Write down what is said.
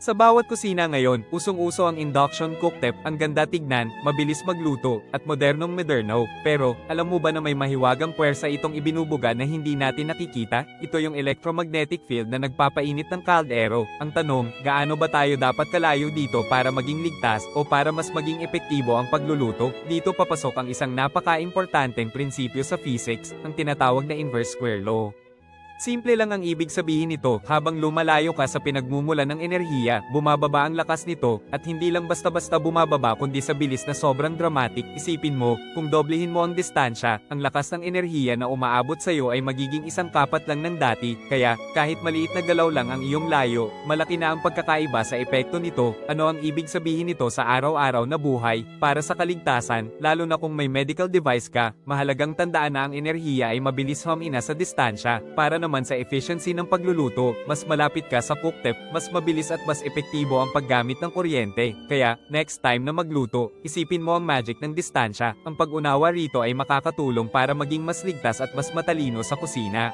Sa bawat kusina ngayon, usong-uso ang induction cooktop, ang ganda tignan, mabilis magluto, at modernong-moderno. Pero, alam mo ba na may mahiwagang puwersa itong ibinubuga na hindi natin nakikita? Ito yung electromagnetic field na nagpapainit ng kaldero. Ang tanong, gaano ba tayo dapat kalayo dito para maging ligtas o para mas maging epektibo ang pagluluto? Dito papasok ang isang napaka-importanteng prinsipyo sa physics, ang tinatawag na inverse square law. Simple lang ang ibig sabihin nito, habang lumalayo ka sa pinagmumulan ng enerhiya, bumababa ang lakas nito, at hindi lang basta-basta bumababa kundi sa bilis na sobrang dramatic. Isipin mo, kung doblehin mo ang distansya, ang lakas ng enerhiya na umaabot sa iyo ay magiging isang kapat lang ng dati, kaya, kahit maliit na galaw lang ang iyong layo, malaki na ang pagkakaiba sa epekto nito. Ano ang ibig sabihin nito sa araw-araw na buhay, para sa kaligtasan, lalo na kung may medical device ka, mahalagang tandaan na ang enerhiya ay mabilis humina sa distansya, para naman sa efficiency ng pagluluto, mas malapit ka sa cooktop, mas mabilis at mas epektibo ang paggamit ng kuryente. Kaya, next time na magluto, isipin mo ang magic ng distansya. Ang pag-unawa rito ay makakatulong para maging mas ligtas at mas matalino sa kusina.